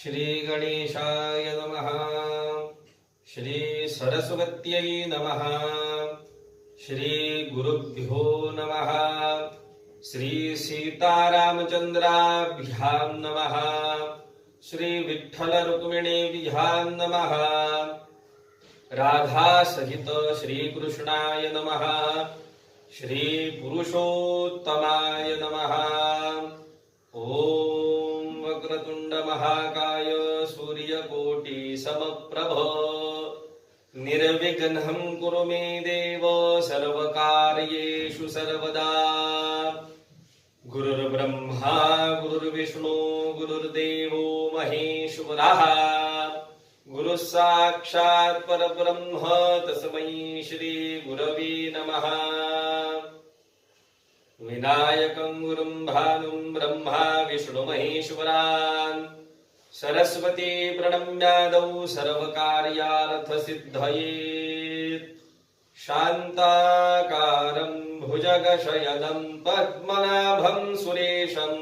श्री गणेशाय नमः। श्री सरस्वत्यै नमः। श्री गुरुभ्यो नमः। श्री सीतारामचंद्राभ्यां नमः। श्री विठ्ठल रुक्मिणीभ्यां नमः। राधा सहित श्री कृष्णाय नमः। श्री पुरुषोत्तमाय नमः। ओम वक्रतुंड महाकाय सूर्यकोटि समप्रभ निर्विघ्नं कुरु मे देव सर्वकार्येषु सर्वदा। गुरुर्ब्रह्मा गुरुर्विष्णु गुरुर्देवो महेश्वरः गुरु साक्षात् परब्रह्म तस्मै श्री गुरवे नमः। विनायकं गुरुं भानुं ब्रह्मा विष्णु महेश्वरान् सरस्वती प्रणम्यादौ सर्वकार्यार्थसिद्धये। शान्ताकारं भुजगशयनं पद्मनाभं सुरेशं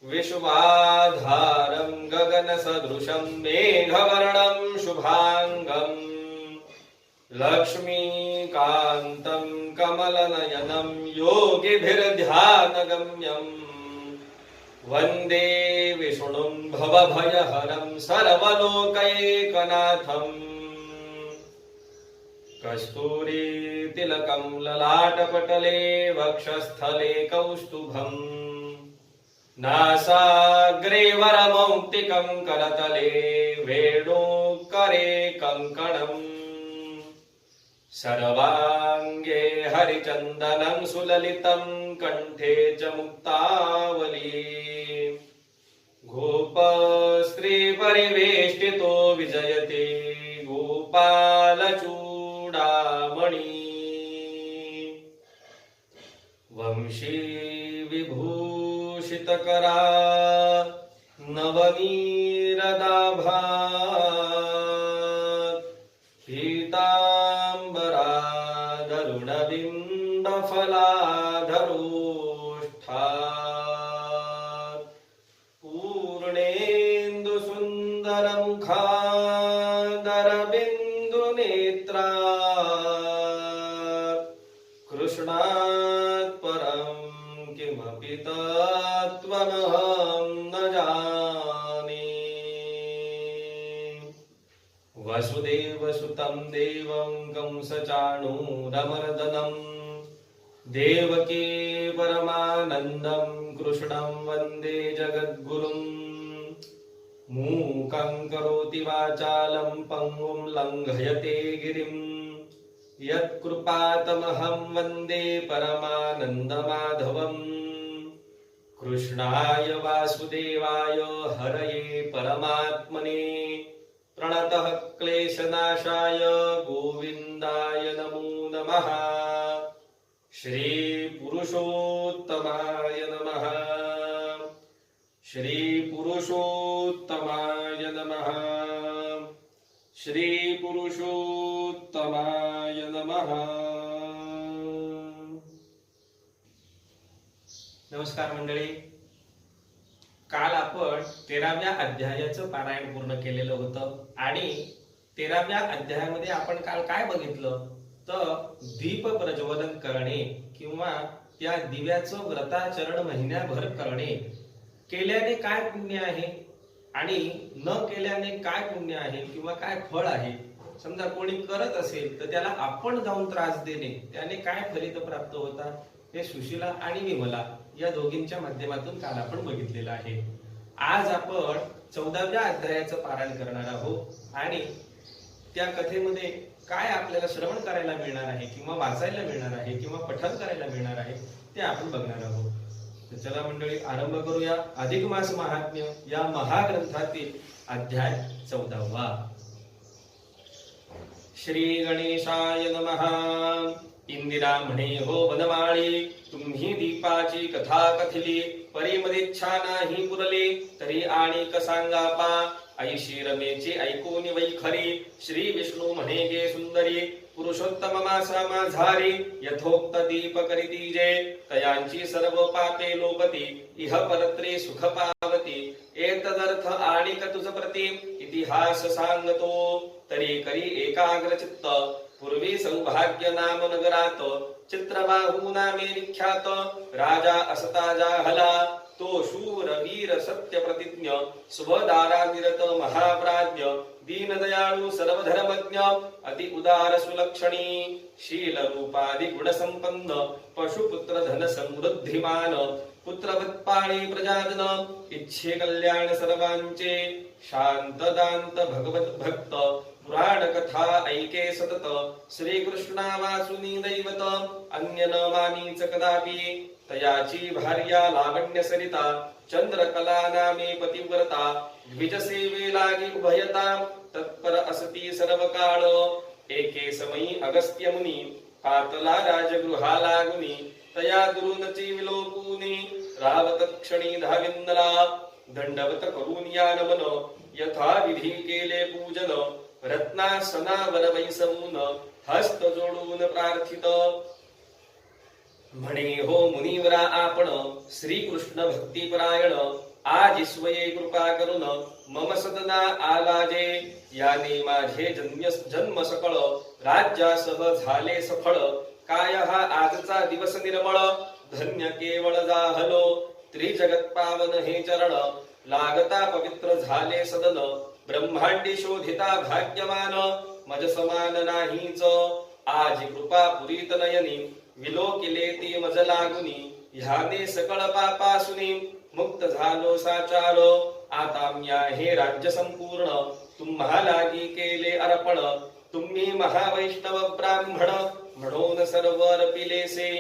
विश्वाधारं गगनसदृशं मेघवर्णं शुभांगं लक्ष्मीकान्तं कमलनयनं योगिभिर्ध्यानगम्यं वन्दे विष्णुं भवभयहरं सर्वलोकैकनाथम्। कस्तूरीतिलकं ललाटपटले वक्षस्थले कौस्तुभम् नासाग्रे वरमौक्तिकं करतले वेणुकरे कङ्कणम्। सर्वाङ्गे हरिचन्दनं सुललितं कण्ठे च मुक्तावली। गोपस्त्रीपरिवेष्टितो विजयते गोपालचूडामणि। वंशी विभूषितकरा नवनीरदाभा फलाधरोष्ठा पूर्णेन्दु सुंदर मुखादरबिंदु नेत्रा। कृष्णात् परं किमपि तत्त्वमहं न जाने। वसुदेवसुतं देवं कंसचाणूरमर्दनम् देवकी परमानन्दं कृष्णं वन्दे जगद्गुरुम्। मूकं करोति वाचालं पङ्गुं लङ्घयते गिरिं यत्कृपातमहं वन्दे परमानन्दमाधवम्। कृष्णाय वासुदेवाय हरये परमात्मने प्रणतः क्लेशनाशाय गोविन्दाय नमो नमः। श्री पुरुषोत्तमाय नमः। श्री पुरुषोत्तमाय नमः। श्री पुरुषोत्तमाय नमः। नमस्कार मंडळी, काल आपण 13व्या अध्यायाचं पारायण पूर्ण केलेलं होतं आणि 13व्या अध्यायामध्ये आपण काल काय बघितलं तर दीप प्रज्वलन करणे किंवा त्या दिव्याचं व्रताचरण महिन्याभर करणे केल्याने काय पुण्य आहे आणि न केल्याने काय पुण्य आहे किंवा काय फळ आहे. समजा कोणी करत असेल तर त्याला आपण जाऊन त्रास देणे त्याने काय फलित प्राप्त होतात हे सुशीला आणि विमला या दोघींच्या माध्यमातून काल आपण बघितलेलं आहे. आज आपण 14व्या अध्यायाचं पारायण करणार आहोत आणि त्या कथेमध्ये काय आपल्याला श्रवण करायला मिळणार आहे किंवा वाचायला मिळणार आहे किंवा पठण करायला मिळणार आहे ते आपण बघणार आहोत. तर चला मंडळी आरंभ करूया अधिक मास महात्म्य या महाग्रंथातील अध्याय 14वा. श्री गणेशाय नमः. इंदिरा म्हणे हो वनमाळी तुम्ही दीपाची कथा कथिली परीमदिच्छा नाही पुरले तरी आणि सांगा पा ऐशी रमेची ऐकून वैखरी. श्री विष्णू म्हणे गे सुंदरी पुरुषोत्तम मासा माझारी यथोक्त दीप करीती जे तयांची सर्व पापे लोपती इह परत्रे सुख पावती एतदर्थ आणिक तुझ प्रती इतिहास सांगतो तरी करी एकाग्र चित्त पूर्वी सौभाग्य नाम नगरात चित्रबाहू नामे विख्यात राजा असता जाहला तो शूर वीर सत्य प्रतिज्ञ स्वदारा निरत महाप्राज्ञ दीनदयाळू सर्वधर्मज्ञ अति उदार सुलक्षणी शील रूपादि गुण संपन्न पशुपुत्र धन समृद्धिमान पुत्रवत्पाळी प्रजाजन इच्छे कल्याण सर्वांचे शांत दांत भगवत भक्त पुराण कथा ऐके सतत श्रीकृष्णा वासुनी दैवत अन्य न मानीच कदापि तयाची भार्या लावण्य सरिता चंद्रकला नामे पतिव्रता द्विज सेवे लागी उभयता तत्पर असती सर्व काळ एके समयी अगस्त्य मुनी पातला राजगृहा लागुनी तया दुरुनची विलोकुनी रावत क्षणी धाविंदला दंडवत करून या नमन यथा विधी केले पूजन रत्नासनावर वैसवून हस्त जोडून प्रार्थित म्हणे हो मुनिवरा आपण श्रीकृष्ण भक्तिपरायण आज स्वये कृपा करून मम सदना आलाजे याने माझे जन्म सकळ राज्यासह झाले सफळ काय हा आजचा दिवस निर्मळ धन्य केवळ जाहलो त्रिजगत पावन हे चरण लागता पवित्र झाले सदन ब्रह्मांडी शोधिता भाग्यमान मज समान नाहीच आज कृपा पुरीत नयनी विलोकिले ती मज लागुनी ह्याने सकळ पापासुनी मुक्त झालो साचारो आता म्या हे राज्य संपूर्ण तुम्हा लागी केले अर्पण तुम्ही महावैष्णव ब्राह्मण म्हणून सर्व अर्पिलेसे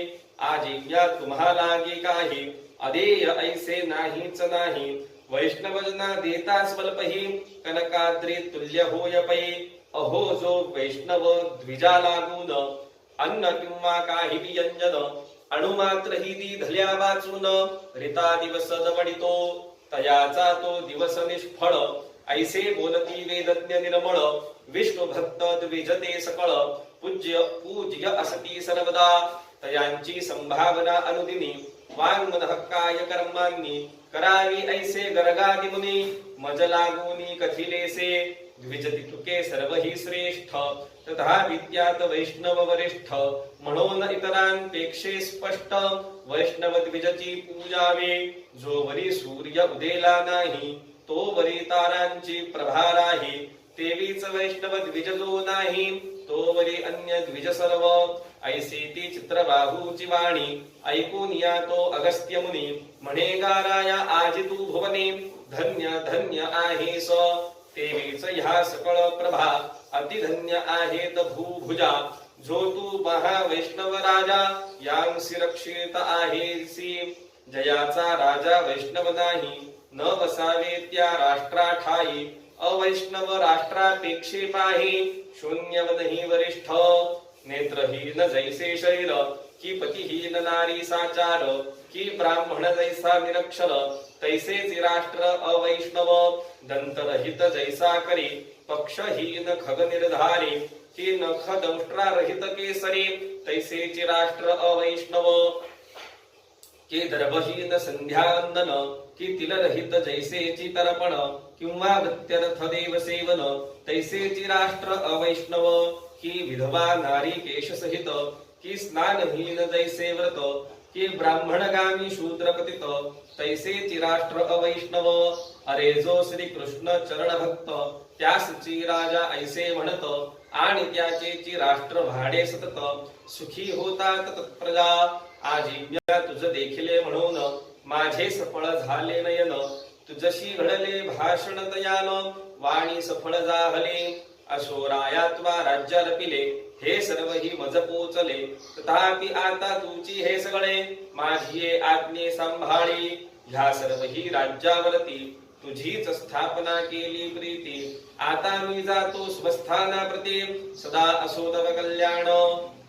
आजी म्या तुम्हा लागी काही अदेय ऐसे नाहीच नाही वैष्णवजना देता स्वल्पही कनकाद्री तुल्य होय पै अहो जो वैष्णव द्विजा लागून अन्न किंवा काही व्यंजन अणुमात्र ही दी धल्या वाचून रिता दिवस दवडितो तयाचा तो दिवस निष्फळ ऐसे बोलती वेदज्ञ निर्मळ विष्णू भक्त द्विजते सकळ पूज्य असती सर्वदा तयांची संभावना अनुदिनी वाङ्मनः काय कर्मांनी करावी ऐसे गर्गादि मुनी मज लागूनी कथिलेसे द्विजति तुके सर्व ही श्रेष्ठ तथा विद्यात वैष्णव वरिष्ठ म्हणून इतरांपेक्षे स्पष्ट वैष्णव द्विजची पूजावे जो वरी सूर्य उदेला नाही तो वरी तारांची प्रभा राही तेवीच वैष्णव द्विज जो नाही तो वरी अन्य द्विज सर्व ऐसी ती चित्रबाहूची वाणी ऐकून या तो अगस्त्य मुनी म्हणे गाराया आजी तू भुवने धन्य धन्य आहेस तेवीच ह्या सकळ प्रभा अतिधन्य आहेत भूभुजा जो तू महावैष्णव राजा यांसी रक्षित आहेसी जयाचा राजा वैष्णव नाही न वसावे त्या राष्ट्रा ठाई अवैष्णव राष्ट्रापेक्षे पाही शून्यवदही वरिष्ठ नेत्रहीन जैसे शरीर की पतिहीन नारी साचार की ब्राह्मण जैसा निरक्षर तैसेच राष्ट्र अवैष्णव दंतरहित जैसा करी पक्षहीन खग निर्धारी की नख दंष्ट्रारहित केसरी तैसेची राष्ट्र अवैष्णव की दर्भहीन संध्यावंदन की तिलरहित जैसेची तर्पण किंवा वृत्यर्थ देव सेवन तैसेची राष्ट्र अवैष्णव की विधवा नारी केश सहित की स्नानहीन जैसे व्रत की ब्राह्मणगामी शूद्र पतित तैसेची राष्ट्र अवैष्णव अरे जो श्री कृष्ण चरण भक्त त्यासची राजा ऐसे म्हणत आणि त्याचेची राष्ट्र भाडे सतत सुखी होतात तत्प्रजा आजीज्ञा तुझ देखिले म्हणून माझे सफळ झाले नयन तुझशी घडले भाषण दयान वाणी सफळ जाहले अशोराया त्वा राज्य रपिले हे सर्व ही मज पोचले तथापि आता तुची हे सगळे माझी आज्ञे सांभाळी ह्या सर्व ही राज्यावरती तुझीच स्थापना केली प्रीती आता मी जातो स्वस्थानाप्रती सदा असो तव कल्याण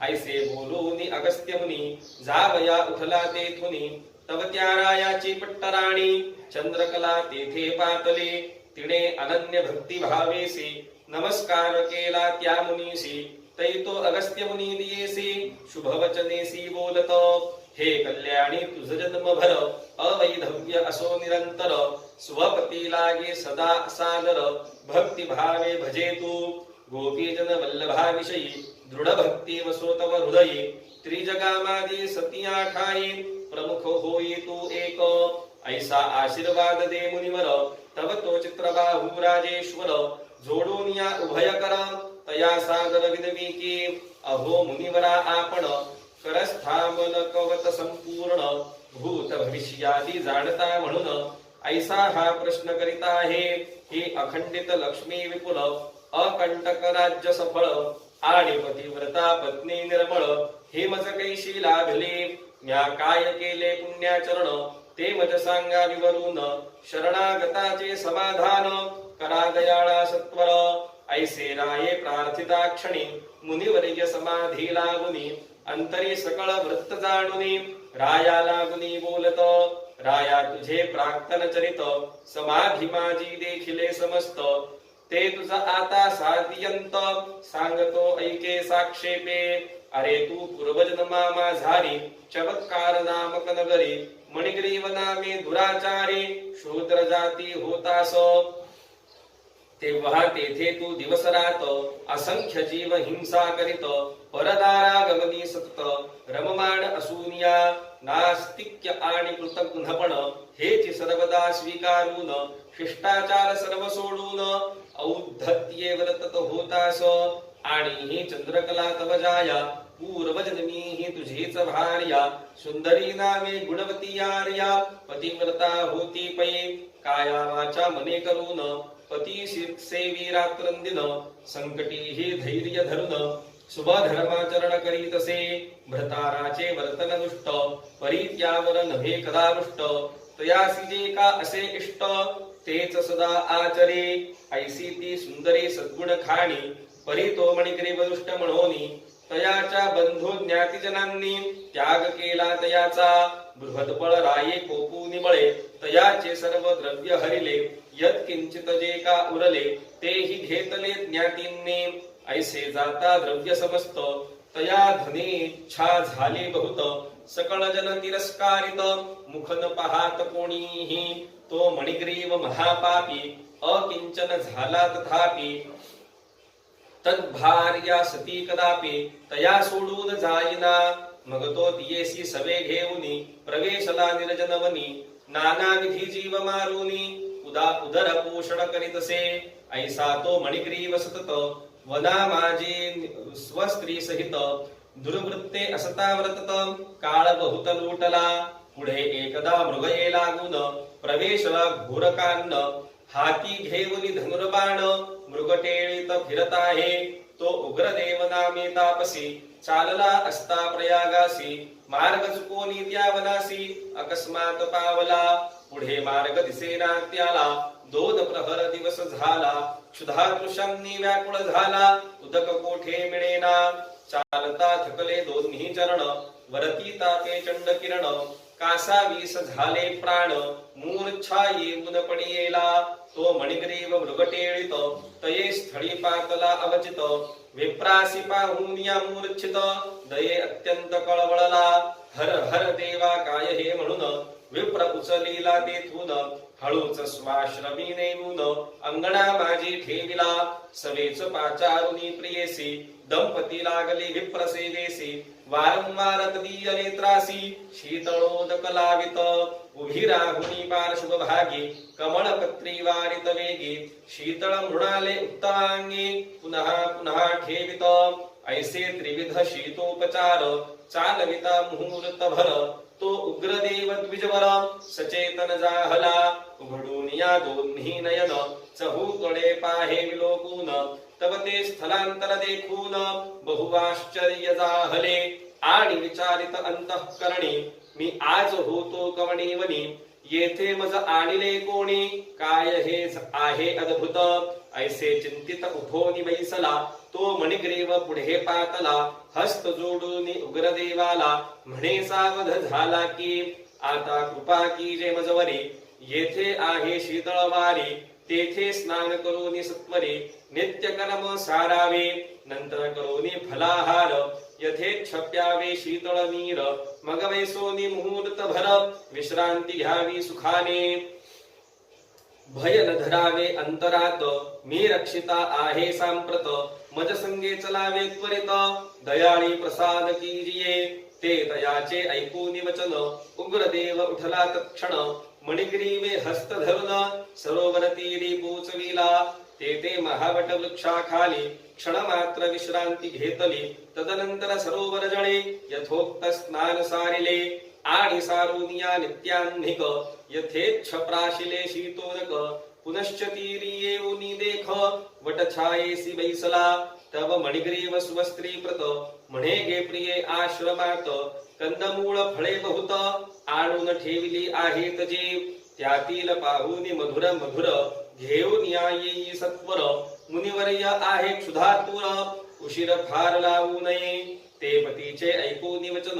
ऐसे बोलूनी अगस्त्य मुनी जावया उठला तेथुनी तव त्या रायाची पट्टराणी चंद्रकला तेथे पातली तिने अनन्य भक्ती भावेसी नमस्कार केला त्या मुनीसी तै तो अगस्त्य मुनी दियेसी शुभवचनेसी बोलत हे कल्याणी तुझ जन्मभर अवैधव्य असो निरंतर स्वपती लागे सदा सादर भक्ती भावे भजे तू गोपीजन वल्लभाविषयी दृढ भक्ती वसो तव हृदयी त्रिजगामादी सतिया ठाई प्रमुख होई तू एक ऐसा आशीर्वाद दे मुनिवर तव तो चित्रबाहू राजेश्वर जोडून या उभय कर तया सादर विनवी की अहो मुनिवरा आपण करस्थामन कवत संपूर्ण भूत भविष्यादी जाणता म्हणून ऐसा हा प्रश्न करिता आहे ही अखंडित लक्ष्मी विपुल अकंटक राज्य सफळ आणि पतिव्रता पत्नी निर्मळ हे मज कैशी लाभले म्या काय केले पुण्याचरण ते मज सांगा विवरून शरणागताचे समाधान करा दयाळा सत्वर ऐसे राये प्रार्थिता क्षणी मुनिवर्य समाधी लागुनी अंतरी सकळ वृत्त जाणुनी राया लागुनी बोलत राया तुझे प्राक्तन चरित समाधी माझी देखिले समस्त ते तुझा आता साधियंत सांगतो ऐके साक्षेपे अरे तू पूर्वजन्मा माझारी चमत्कार नामक नगरी मणिग्रीव नामे दुराचारी शूद्र जाती होतास तेव्हा तेथे तू दिवस रात असंख्य जीव हिंसा करीत परदारा गमनी सतत रममाण असूनिया नास्तिक्य आणि कृतघ्नपण हेची सर्वदा स्वीकारून शिष्टाचार सर्व सोडून औद्धत्ये वर्तत होतास आणि ही चंद्रकला तव जाया पूर्वजन्मी ही तुझीच भार्या सुंदरी नामे गुणवती आर्या पतिव्रता होती पै काया वाचा मने करून पती सेवी रात्रंदिन संकटी ही धैर्य धरून शुभधर्माचरण करीतसे भ्रताराचे वर्तन दुष्ट परित्यावर नभे कदा रुष्ट तयासी जे का असे इष्ट तेच सदा आचरे ऐसी ती सुंदरी सद्गुण खाणी परी तो मणिग्रीव दुष्ट म्हणोनी तयाच्या बंधू ज्ञातिजनांनी त्याग केला तयाचा बृहदपळ राये कोपू निमळे तयाचे सर्व द्रव्य हरिले यत किंचित जे का उरले तेही घेतले ज्ञातींनी ऐसे जाता द्रव्य समस्त तया धने इच्छा झाली बहुत सकळ जन तिरस्कारित मुख न पाहात कोणीही तो मणिग्रीव महापापी अकिंचन झाला तथापि तद्भार्या सती कदापि तया सोडून जाईना मग तो तियेसी सवे घेऊनी प्रवेशला निर्जनवनी नाना विधी जीव मारुनी उदर पोषण करीतसे ऐसा तो मणिग्रीव सतत वना माझी स्वस्त्री सहित दुर्वृत्ते असता वर्तत काळ बहुत लूटला पुढे एकदा मृगये लागून प्रवेशला घोरकान्न हाती घेऊनी धनुर्बाण मृगटेळीत फिरत आहे तो उग्रदेव नामे तापसी चालला असता प्रयागासी मार्ग चुकोनी त्या वनासी अकस्मात पावला पुढे मार्ग दिसेना त्याला 2 प्रहर दिवस झाला क्षुधा तृषांनी व्याकुळ झाला उदक कोठे मिळेना चालता थकले दोन्ही चरण वरती तापे चंड किरण कासा वीस झाले प्राण मूर्छा येऊन पडियेला तो मणिग्रीव मृगटेळीत तये स्थळी पातला अवचित विप्रासी पाहून या मूर्छित दये अत्यंत कळवळला हर हर देवा काय हे म्हणून विप्र उचलीला तेथून हळूच स्वाश्रमी नेमून अंगणा माझी ठेविला सवेच पाचारुनी प्रियेसी दंपती लागली विप्रसेवेसी वारंवार तदीय नेत्रासी शीतळोदक लावित उभी राहुनी पार्श्व भागी कमळपत्री वारित वेगी शीतळ मृणाले उत्तमांगी पुनः पुनः ठेवित ऐसे त्रिविध शीतोपचार चालविता मुहूर्त भर तो उग्रदेव द्विजवर सचेतन जाहला उघडून या दोन्ही नयन चहूकडे पाहे विलोकून तव ते स्थलांतर देखून बहुआश्चर्य जाहले आणि विचारित अंतःकरणी मी आज होतो कवणीवनी येथे मज आणिले कोणी काय हे आहे अद्भुत ऐसे चिंतित उठोनी बैसला तो मणिग्रीव पुढे पातला हस्त जोडून उग्रदेवाला म्हणे सावध झाला की आता कृपा की जे मजवरी येथे आहे शीतळ वारी तेथे स्नान करोनी सत्वरे नित्य कर्म सारावे नंतर करोनी फलाहार यथेच्छ प्यावे शीतळ नीर मग वैसोनी मुहूर्त भर विश्रांती घ्यावी सुखाने भय न धरावे अंतरात मी रक्षिता आहे सांप्रत मज संगे चलावे त्वरित दयाळी प्रसाद कीजिये ते दयाचे ऐकून वचन उग्रदेव उठला तत्क्षण मणिग्रीवे हस्त धरून सरोवर तीरी पोचविला ते महावट वृक्षाखाली क्षण मात्र विश्रांती घेतली तदनंतर सरोवर जळे यथोक्त स्नान सारिले आणि सारुनिया नित्यान्निक यथेच्छ प्राशिले शीतोदक पुनश्च तीरी येऊनी देख वटछायेसी बैसला तव मणिग्रीव सुवस्त्रीप्रत म्हणे गे प्रिये आश्रमात कंदमूळ फळे बहुत आणून ठेवली आहेत जे त्यातील पाहुनी मधुर मधुर घेऊन या येई सत्वर मुनिवर्य आहे क्षुधातुर उशीर फार लावू नये ते पतीचे ऐकून वचन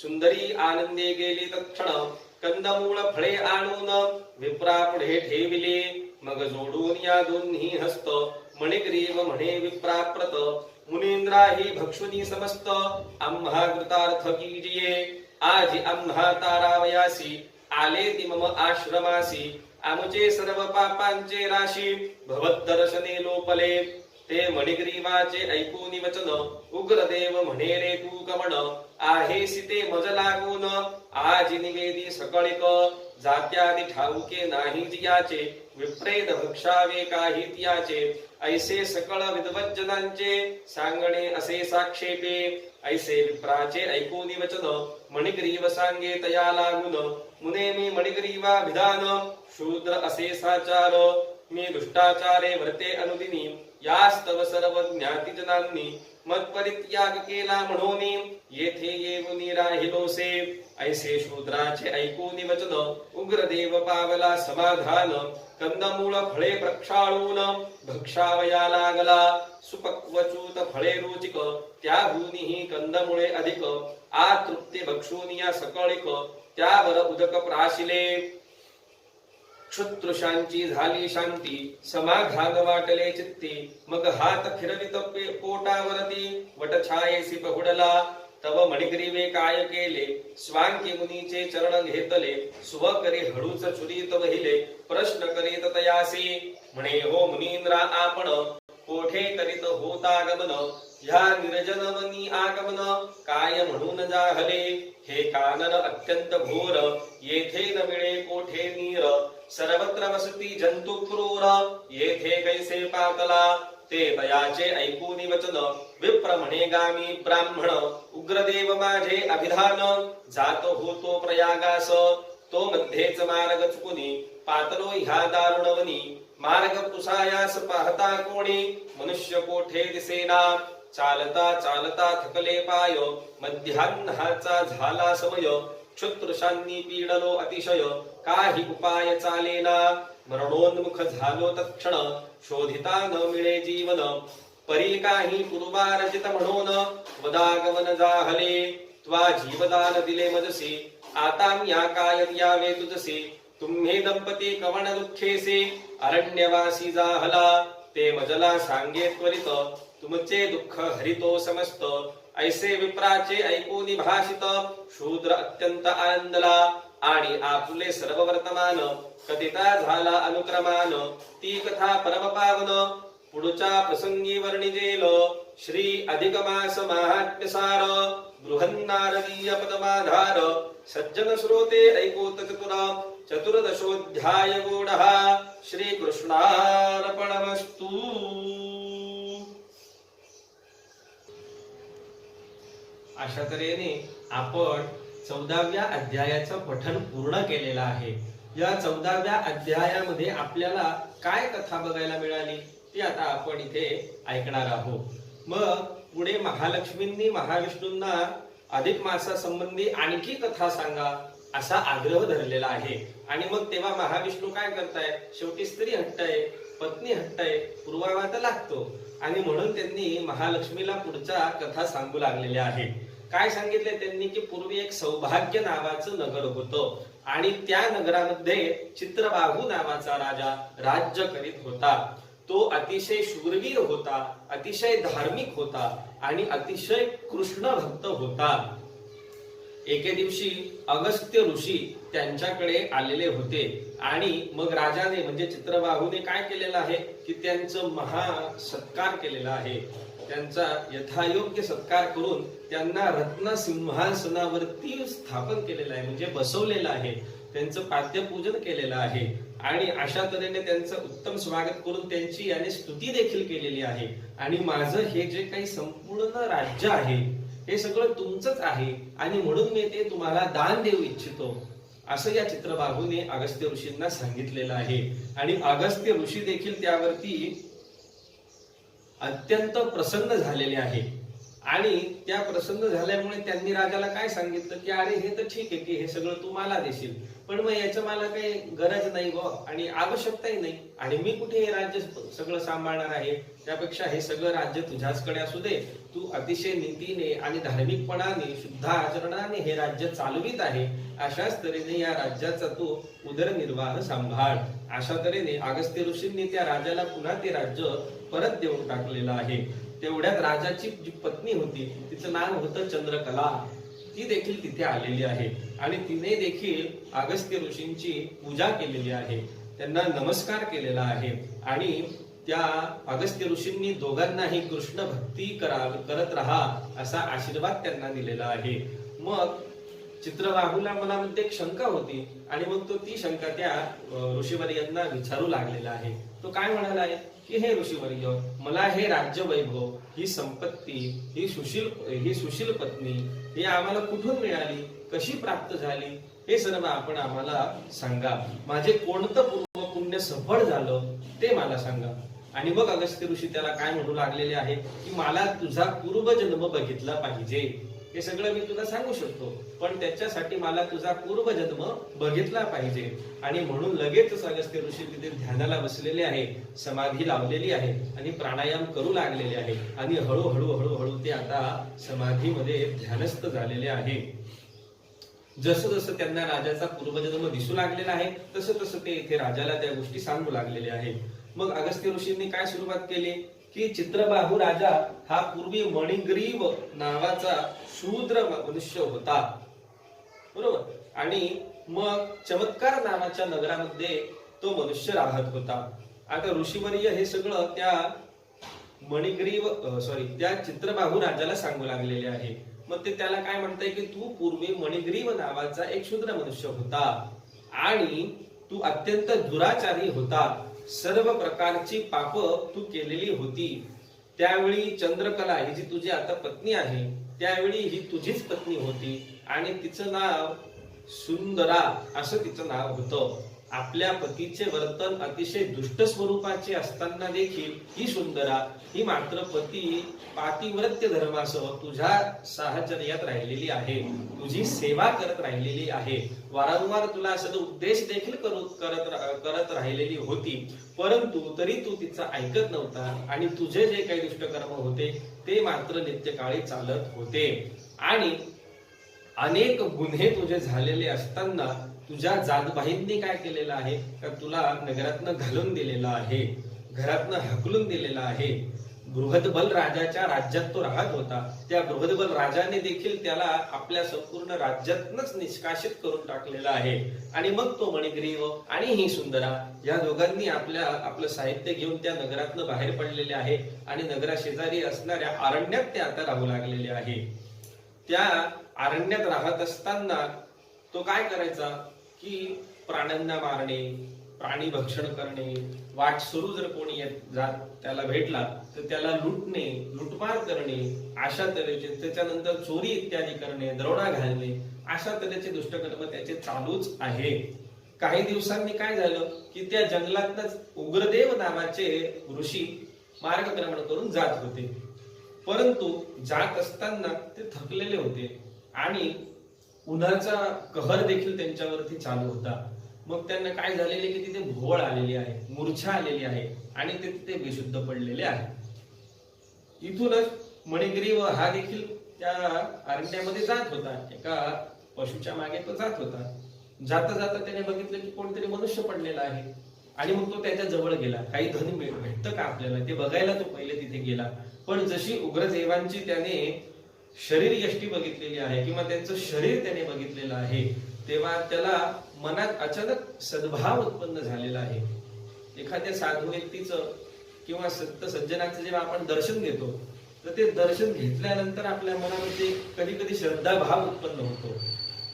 सुंदरी आनंदे गेली तत्क्षण कंदमूळ फळे आणून विप्रापुढे ठेविले मग जोडून या दोन्ही हस्त मणिग्रीव म्हणे विप्राप्रत मुनींद्रा ही भक्षुनी समस्त आम्हा कृतार्थ कीजिये आजी आम्हा तारावयासी आले ती मम आश्रमासी आमुचे सर्व पापांचे राशी भवत दर्शने लोपले ते मणिग्रीवाचे ऐकून वचन उग्रदेव म्हणे रे तू कवण आहे सीते मज लागून आज निवेदी सकळिक जात्यादी ठाऊके नाही जियाचे विप्रेद भक्षावे काही तियाचे ऐसे सकळ विद्वज्जनांचे सांगणे असे साक्षेपे ऐसे विप्राचे ऐकून वचन मणिग्रीव सांगे तया लागून मुने मी मणिग्रीवा विधान शूद्र असे साचार मी दुष्टाचारे व्रते अनुदिनी यास्तव सर्व ज्ञातिजनांनी मत परित्याग केला म्हणून येथे येऊन राहिलोसे ऐसे शूद्राचे ऐकून वचन उग्रदेव पावला समाधान कंदमूळ फळे प्रक्षाळून भक्षावया लागला सुपक्वचूत फळे रुचिक त्याहूनही कंदमुळे अधिक आतृप्ते भक्षून या सकळिक त्यावर उदक प्राशिले क्षुतृषांची झाली शांती समाधान वाटले चित्ती मग हात फिरवित पोटावरती वटछायेसी पहुडला तव मणिग्रीवे काय केले स्वांकी मुनीचे चरण घेतले स्वकरी हळूच चुरीत वहिले प्रश्न करीत तयासी म्हणे हो मुनींद्रा आपण कोठे करीत होता गमन ह्या निर्जनवनी आगमन काय म्हणून जाहले हे कानन अत्यंत घोर येथे न मिळे कोठे नीर सर्वत्र वसती जंतु क्रूर येथे कैसे पातला ते तयाचे ऐकून वचन विप्र म्हणे गामी ब्राह्मण उग्रदेव माझे अभिधान जात होतो प्रयागास तो मध्येच मार्ग चुकुनी पातलो ह्या दारुणवनी मार्ग पुसायास पाहता कोणी मनुष्य कोठे दिसेना चालता चालता थकले पाय मध्यान्हाचा झाला समय क्षुतृषांनी पीडलो अतिशय काही उपाय चालेना मरणोन्मुख झालो तत्क्षण शोधिता न मिळे जीवन परी काही पूर्वारचित म्हणून वदागमन जाहले त्वा जीवदान दिले मजसी आता या काय यावे तुझसे तुम्ही दंपती कवण दुःखेसे अरण्यवासी जाहला ते मजला सांगे त्वरित तुमचे दुःख हरितो समस्त ऐसे विप्राचे ऐकून भाषित शूद्र अत्यंत आनंदला आणि आपुले सर्व वर्तमान कथिता झाला अनुक्रमान ती कथा परम पावन पुढच्या प्रसंगी वर्णिजेल श्री अधिक मास महात्म्यसार बृहन्नारदीय पदमाधार सज्जन श्रोते ऐकोत चतुर्दशोऽध्याय गूढः श्री कृष्णार्पणमस्तु। अशा तऱ्हेने आपण 14व्या अध्यायाचं पठण पूर्ण केलेलं आहे। या 14व्या अध्यायामध्ये आपल्याला काय कथा बघायला मिळाली ती आता आपण इथे ऐकणार आहोत। मग पुढे महालक्ष्मींनी महाविष्णूंना अधिक मासा संबंधी आणखी कथा सांगा असा आग्रह धरलेला आहे। आणि मग तेव्हा महाविष्णू काय करताय, शेवटी स्त्री हट्ट आहे, पत्नी हट्ट आहे, पुरावा तर लागतो आणि म्हणून त्यांनी महालक्ष्मीला पुढच्या कथा सांगू लागलेल्या आहेत। काय सांगितले त्यांनी की पूर्वी एक सौभाग्य नावाचं नगर होतं आणि त्या नगरामध्ये चित्रबाहू नावाचा राजा राज्य करीत होता. तो अतिशय शूरवीर होता, अतिशय धार्मिक होता आणि अतिशय कृष्ण भक्त होता. एके दिवशी अगस्त्य ऋषी त्यांच्याकडे आलेले होते आणि मग राजाने म्हणजे चित्रबाहूने काय केलेलं आहे की त्यांचं महा सत्कार केलेला आहे. त्यांचा यथायोग्य सत्कार करून त्यांना रत्न सिंहासनावरती स्थापन केलेलं आहे, म्हणजे बसवलेलं आहे. त्यांचं पाद्यपूजन केलेलं आहे आणि अशा तऱ्हेने त्यांचं उत्तम स्वागत करून त्यांची याने स्तुती देखील केलेली आहे. आणि माझं हे जे काही संपूर्ण राज्य आहे हे सगळं तुमचंच आहे आणि म्हणून मी ते तुम्हाला दान देऊ इच्छितो, असं या चित्रबाहूने अगस्त्य ऋषींना सांगितलेलं आहे. आणि अगस्त्य ऋषी देखील त्यावरती अत्यंत प्रसन्न झालेले आहे. आणि त्या प्रसन्न झाल्यामुळे त्यांनी राजाला काय सांगितलं की अरे हे तर ठीक आहे की हे सगळं तू मला देशील, पण मग याचं मला काही गरज नाही व आणि आवश्यकताही नाही आणि मी कुठे हे राज्य सगळं सांभाळणार आहे. त्यापेक्षा हे सगळं राज्य तुझ्याचकडे असू दे. तू अतिशय नीतीने आणि धार्मिकपणाने शुद्ध आचरणाने हे राज्य चालवित आहे. अशाच तऱ्हेने या राज्याचा तू उदरनिर्वाह सांभाळ. अशा तऱ्हेने अगस्त्य ऋषींनी त्या राजाला पुन्हा ते राज्य परत देऊन टाकलेलं आहे. तेवढ्यात राजाची जी पत्नी होती तिचं नाव होतं चंद्रकला, ती देखील तिथे आलेली आहे आणि तिने देखील अगस्त्य ऋषींची पूजा केलेली आहे, त्यांना नमस्कार केलेला आहे. आणि त्या अगस्त्य ऋषींनी दोघांनाही कृष्ण भक्ती करत राहा असा आशीर्वाद त्यांना दिलेला आहे. मग चित्रबाहूला मनामध्ये एक शंका होती आणि मग तो ती शंका त्या ऋषीवर्यांना विचारू लागलेला आहे. तो काय म्हणाला आहे की हे ऋषीवर्य, मला हे राज्य वैभव, ही संपत्ती, ही सुशील पत्नी ही आम्हाला कुठून मिळाली, कशी प्राप्त झाली, हे सर्व आपण आम्हाला सांगा. माझे कोणतं पूर्व पुण्य सफळ झालं ते मला सांगा. आणि मग अगस्त्य ऋषी त्याला काय म्हणू लागलेले आहे की मला तुझा पूर्वजन्म बघितला पाहिजे. हे सगळं मी तुला सांगू शकतो, पण त्याच्यासाठी मला तुझा पूर्वजन्म बघितला पाहिजे. आणि म्हणून लगेचच अगस्त्य ऋषी तिथे ध्यानाला बसलेले आहे, समाधी लावलेली आहे आणि प्राणायाम करू लागलेले आहे. आणि हळूहळू हळूहळू ते आता समाधीमध्ये ध्यानस्थ झालेले आहे. जसं जसं त्यांना राजाचा पूर्वजन्म दिसू लागलेला आहे तसं तसं ते इथे राजाला त्या गोष्टी सांगू लागलेले आहे. मग अगस्त्य ऋषींनी काय सुरुवात केली की चित्रबाहू राजा हा पूर्वी मणिग्रीव नावाचा शूद्र मनुष्य होता, बरोबर. आणि मग चमत्कार नावाच्या नगरामध्ये तो मनुष्य राहत होता. आता ऋषीवर्य हे सगळं त्या त्या चित्रबाहू राजाला सांगू लागलेले आहे. मग ते त्याला काय म्हणताय की तू पूर्वी मणिग्रीव नावाचा एक शूद्र मनुष्य होता आणि तू अत्यंत दुराचारी होता. सर्व प्रकारची पाप तू केलेली होती. त्यावेळी चंद्रकला ही जी तुझी आता पत्नी आहे त्यावेळी ही तुझीच पत्नी होती आणि तिचं नाव सुंदरा असं तिचं नाव होतं. आपल्या पतीचे वर्तन अतिशय दुष्ट स्वरूपाचे असताना देखील ही सुंदरा ही मात्र पातिव्रत्य धर्मासह तुझ्या साहचर्यात राहिलेली आहे, तुझी सेवा करत राहिलेली आहे. वारंवार तुला असं उपदेश देखील करत राहिलेली होती, परंतु तरी तू तिचा ऐकत नव्हता आणि तुझे जे काही दुष्टकर्म होते ते मात्र नित्यकाळी चालत होते. आणि अनेक गुन्हे तुझे झालेले असताना तुझ्या जातभाईंनी काय केलेलं आहे तर तुला नगरातनं घालून दिलेलं आहे, घरातनं हकलून दिलेलं आहे. बृहदबल राजाच्या राज्यात तो राहत होता. त्या बृहदबल राजाने देखील त्याला आपल्या संपूर्ण राज्यातनच निष्कासित करून टाकलेला आहे. आणि मग तो मणिग्रीव आणि ही सुंदरा या दोघांनी आपलं साहित्य घेऊन त्या नगरातनं बाहेर पडलेले आहे आणि नगराशेजारी असणाऱ्या अरण्यात ते आता राहू लागलेले आहे. त्या अरण्यात राहत असताना तो काय करायचा की प्राण्यांना मारणे, प्राणी भक्षण करणे, वाट सुरू जर कोणी त्याला भेटला तर त्याला लुटणे, लुटमार करणे, अशा तऱ्हेचे, त्याच्यानंतर चोरी इत्यादी करणे, दरोडा घालणे, अशा तऱ्हेचे दुष्टकर्म त्याचे चालूच आहे. काही दिवसांनी काय झालं की त्या जंगलातच उग्रदेव नावाचे ऋषी मार्गक्रमण करून जात होते. परंतु जात असताना ते थकलेले होते आणि उन्हाचा कहर देखील त्यांच्यावरती चालू होता. मग त्यांना काय झालेले की तिथे भोवळ आलेली आहे, मूर्छा आलेली आहे आणि ते तिथे बेशुद्ध पडलेले आहे. इथूनच मणिग्रीव हा देखील त्या अरण्यामध्ये जात होता, एका पशुच्या मागे तो जात होता. जाता जाता त्याने बघितलं की कोणतरी मनुष्य पडलेला आहे आणि मग तो त्याच्या जवळ गेला. काही धन भेटतं का आपल्याला ते बघायला तो पहिले तिथे गेला. पण जशी उग्रदेवांची त्याने शरीर यष्टी बघितलेली आहे किंवा त्यांचं शरीर त्याने बघितलेलं आहे, तेव्हा त्याला मनात अचानक सद्भाव उत्पन्न झालेला आहे. एखाद्या साधू व्यक्तीचं किंवा सत्य सज्जनाचं जेव्हा आपण दर्शन घेतो, तर ते दर्शन घेतल्यानंतर आपल्या मनामध्ये कधी कधी श्रद्धाभाव उत्पन्न होतो.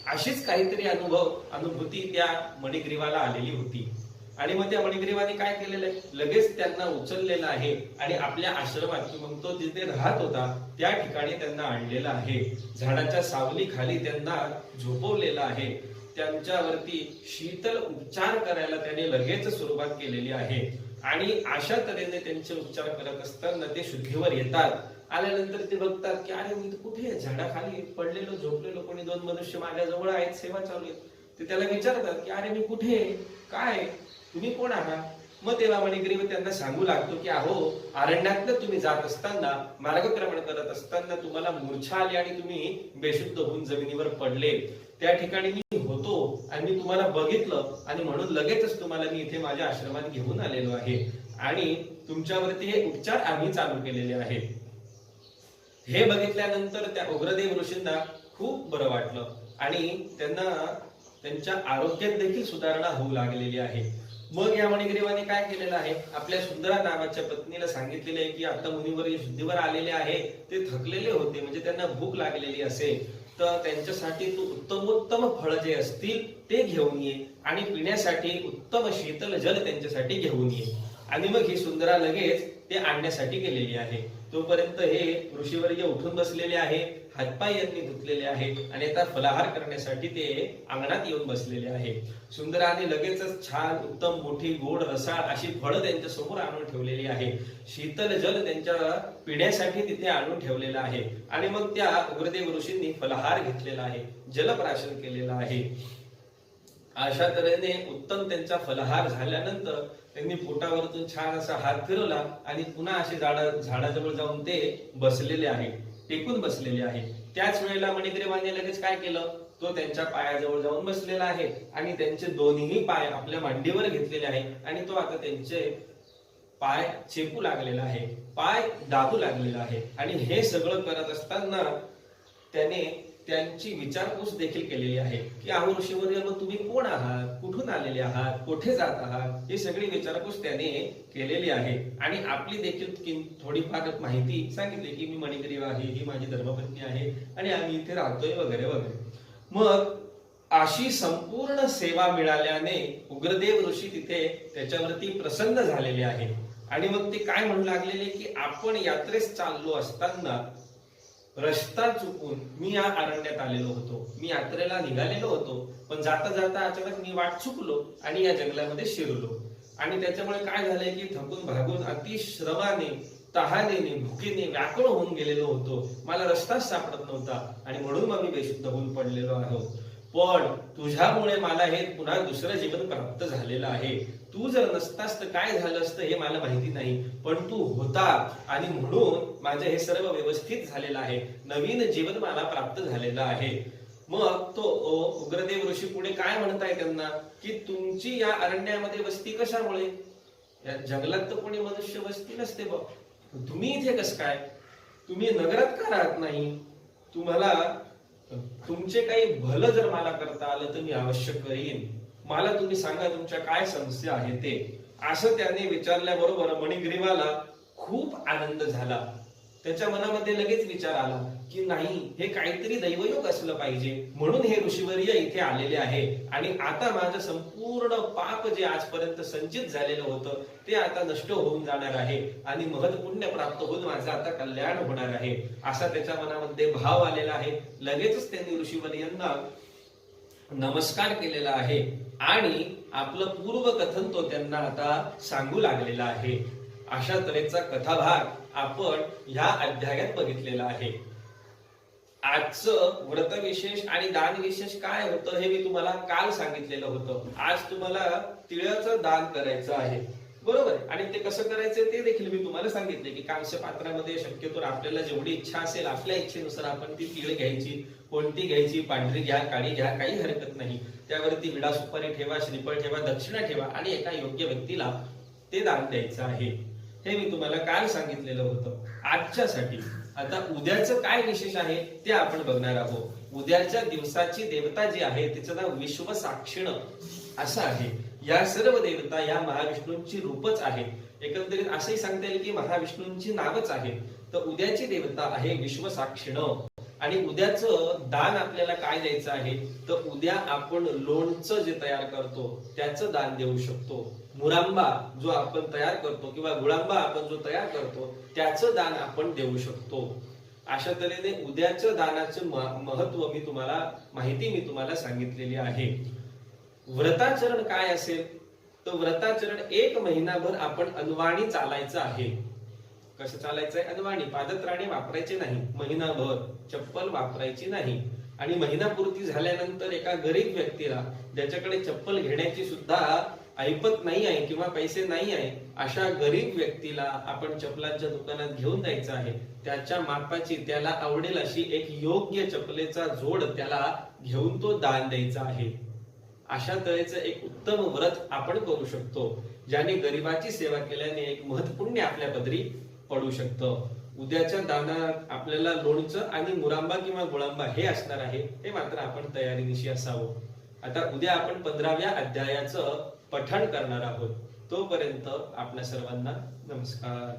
अशीच काहीतरी अनुभूती त्या मणिग्रीवाला आलेली होती. आणि मग त्या मणिग्रीवाने काय केलेलं आहे, लगेच त्यांना उचललेलं आहे आणि आपल्या आश्रमात मग तो जिथे राहत होता त्या ठिकाणी त्यांना आणलेला आहे. झाडाच्या सावली खाली त्यांना झोपवलेलं आहे. त्यांच्यावरती शीतल उपचार करायला त्याने लगेच सुरुवात केलेली आहे. आणि अशा तऱ्हेने त्यांचे उपचार करत असताना ते शुद्धीवर येतात. आल्यानंतर ते बघतात की अरे मी कुठे आहे, झाडाखाली पडलेलो झोपलेलो, कोणी दोन मनुष्य माझ्याजवळ आहेत, सेवा चालू आहे. ते त्याला विचारतात की अरे मी कुठे आहे, काय, तुम्ही कोण आहात? मग तेव्हा मणिग्रीव त्यांना सांगू लागतो की अहो, अरण्यातनं तुम्ही जात असताना, मार्गक्रमण करत असताना तुम्हाला मूर्छा आली आणि तुम्ही बेशुद्ध होऊन जमिनीवर पडले. त्या ठिकाणी मी होतो आणि मी तुम्हाला बघितलं आणि म्हणून लगेचच तुम्हाला मी इथे माझ्या आश्रमात घेऊन आलेलो आहे आणि तुमच्यावरती हे उपचार आम्ही चालू केलेले आहेत. हे बघितल्यानंतर त्या उग्रदेव ऋषींना खूप बरं वाटलं आणि त्यांना त्यांच्या आरोग्यात देखील सुधारणा होऊ लागलेली आहे. मग या मणिग्रीवाने काय केलेलं आहे, आपल्या सुंदरा नावाच्या पत्नीला सांगितलेले आहे की आता मुनीवर शुद्धीवर आलेले आहे, ते थकलेले होते, म्हणजे त्यांना भूक लागलेली असेल तर त्यांच्यासाठी तू उत्तमोत्तम फळ जे असतील ते घेऊन ये आणि पिण्यासाठी उत्तम शीतल जल त्यांच्यासाठी घेऊन ये. आणि मग ही सुंदरा लगेच ते आणण्यासाठी गेलेली आहे. तोपर्यंत हे ऋषीवर्य उठून बसलेले आहे, हातपाय यांनी धुतलेले आहे आणि आता फलाहार करण्यासाठी ते अंगणात येऊन बसलेले आहे. सुंदराने लगेचच छान उत्तम मोठी गोड रसाळ अशी फळं त्यांच्या समोर आणून ठेवलेली आहे. शीतल जल त्यांच्या पिण्यासाठी तिथे आणून ठेवलेलं आहे. आणि मग त्या उग्रदेव ऋषींनी फलाहार घेतलेला आहे, जलप्राशन केलेला आहे. अशा तऱ्हेने उत्तम त्यांचा फलाहार झाल्यानंतर त्यांनी पोटावरतून छान असा हात फिरवला आणि पुन्हा असे झाडाजवळ जाऊन ते बसलेले आहे, टेकून बसलेले आहे. त्याच वेळेला मणिग्रीवाने लगेच काय केलं, तो त्यांच्या पायाजवळ जाऊन बसलेला आहे आणि त्यांचे दोन्ही पाय आपल्या मांडीवर घेतलेले आहे आणि तो आता त्यांचे पाय चेपू लागलेला आहे, पाय दाबू लागलेला आहे. आणि हे सगळं करत असताना त्याने त्यांची विचारपूस देखील केलेली आहे की अहो ऋषीवर्य, मग तुम्ही कोण आहात, कुठून आलेले आहात, कुठे जात आहात, ही सगळी विचारपूस त्याने केलेली आहे. आणि आपली देखील थोडीफार माहिती सांगितली की मी मणिग्रीव आहे, ही माझी धर्मपत्नी आहे आणि आम्ही इथे राहतोय वगैरे वगैरे. मग अशी संपूर्ण सेवा मिळाल्याने उग्रदेव ऋषी तिथे त्याच्यावरती प्रसन्न झालेले आहे. आणि मग ते काय म्हणू लागलेले की आपण यात्रेस चाललो असताना रस्ता चुकून मी या अरण्यात आलेलो होतो, मी यात्रेला निघालेलो होतो, पण जाता जाता अचानक मी वाट चुकलो आणि या जंगलामध्ये शिरलो. आणि त्याच्यामुळे काय झालंय की थकून भागून अतिश्रमाने, तहानेने, भुकेने व्याकुळ होऊन गेलेलो होतो, मला रस्ताच सापडत नव्हता आणि म्हणून मग मी बेशुद्ध होऊन पडलेलो आहे. पण तुझ्यामुळे मला हे पुन्हा दुसरं जीवन प्राप्त झालेलं आहे. तू जर नसतास तर काय झालं असतं हे मला माहिती नाही, पण तू होता आणि म्हणून माझं हे सर्व व्यवस्थित झालेलं आहे, नवीन जीवन मला प्राप्त झालेलं आहे. मग तो उग्रदेव ऋषी पुढे काय म्हणताय त्यांना की तुमची या अरण्यामध्ये वस्ती कशामुळे, या जंगलात तर कोणी मनुष्य वस्ती नसते बघ, तुम्ही इथे कसं काय, तुम्ही नगरात का राहत नाही, तुम्हाला तुमचे काही भलं जर मला करता आलं तर मी अवश्य करीन, मला तुम्ही सांगा तुमच्या काय समस्या आहे ते. असं त्याने विचारल्याबरोबर मणिग्रीवाला खूप आनंद झाला. त्याच्या मनामध्ये लगेच विचार आला की नाही, हे काहीतरी दैवयोग असलं पाहिजे, म्हणून हे ऋषीवर्य इथे आलेले आहे आणि आता माझं संपूर्ण पाप जे आजपर्यंत संचित झालेलं होतं ते आता नष्ट होऊन जाणार आहे आणि महत्पुण्य प्राप्त होऊन माझं आता कल्याण होणार आहे, असा त्याच्या मनामध्ये भाव आलेला आहे. लगेचच त्यांनी ऋषीवर्यांना नमस्कार केलेला आहे आणि आपलं पूर्व कथन तो त्यांना आता सांगू लागलेला आहे. अशा तऱ्हेचा कथाभाग आपण ह्या अध्यायात बघितलेला आहे. आजचं व्रत विशेष आणि दान विशेष काय होतं हे मी तुम्हाला काल सांगितलेलं होतं. आज तुम्हाला तिळाचं दान करायचं आहे. बरोबर आहे. आणि ते कसं करायचं ते देखील मी तुम्हाला सांगितले की कांस्य पात्रामध्ये शक्यतो आपल्याला जेवढी इच्छा असेल आपल्या इच्छेनुसार आपण ती तीळ घ्यायची, कोणती घ्यायची, पांढरी घ्या, काळी घ्या, काही हरकत नाही. त्यावरती विडा सुपारी ठेवा, श्रीफळ ठेवा, दक्षिणा ठेवा आणि एका योग्य व्यक्तीला ते दान द्यायचं आहे. हे मी तुम्हाला काल सांगितलेलं होतं. आजच्यासाठी आता उद्याचं काय विशेष आहे ते आपण बघणार आहोत. उद्याच्या दिवसाची देवता जी आहे तिचं नाव विश्वसाक्षिण असं आहे. या सर्व देवता या महाविष्णूंची रूपच आहे. एकंदरीत असंही सांगता येईल की महाविष्णूंची नावच आहे. तर उद्याची देवता आहे विश्वसाक्षिण. आणि उद्याचं दान आपल्याला काय द्यायचं आहे तर उद्या आपण लोणचं जे तयार करतो त्याचं दान देऊ शकतो. मुरांबा जो आपण तयार करतो किंवा गुळांबा आपण जो तयार करतो त्याचं दान आपण देऊ शकतो. अशा तऱ्हेने उद्याचं दानाचं महत्व माहिती मी तुम्हाला सांगितलेली आहे. व्रताचरण काय असेल तर व्रताचरण 1 महिनाभर आपण अनवाणी चालायचं आहे. कसं चालायचंय? अनवाणी. पादत्राणे वापरायचे नाही महिनाभर, चप्पल वापरायची नाही. आणि महिना पूर्ती झाल्यानंतर एका गरीब व्यक्तीला ज्याच्याकडे चप्पल घेण्याची सुद्धा ऐपत नाही आहे किंवा पैसे नाही आहे अशा गरीब व्यक्तीला आपण चप्पलांच्या दुकानात घेऊन जायचं आहे. त्याच्या मापाची त्याला आवडेल अशी एक योग्य चप्पलेचा जोड त्याला घेऊन तो दान द्यायचा आहे. अशा तऱ्हेचं एक उत्तम व्रत आपण करू शकतो ज्याने गरिबाची सेवा केल्याने एक महत्पुण्य आपल्या पदरी पडू शकतं. उद्याच्या दानात आपल्याला लोणचं आणि मुरांबा किंवा गुळांबा हे असणार आहे. हे मात्र आपण तयारीनिशी असावं. आता उद्या आपण 15व्या अध्यायाचं पठण करणार आहोत. तोपर्यंत आपल्या सर्वांना नमस्कार.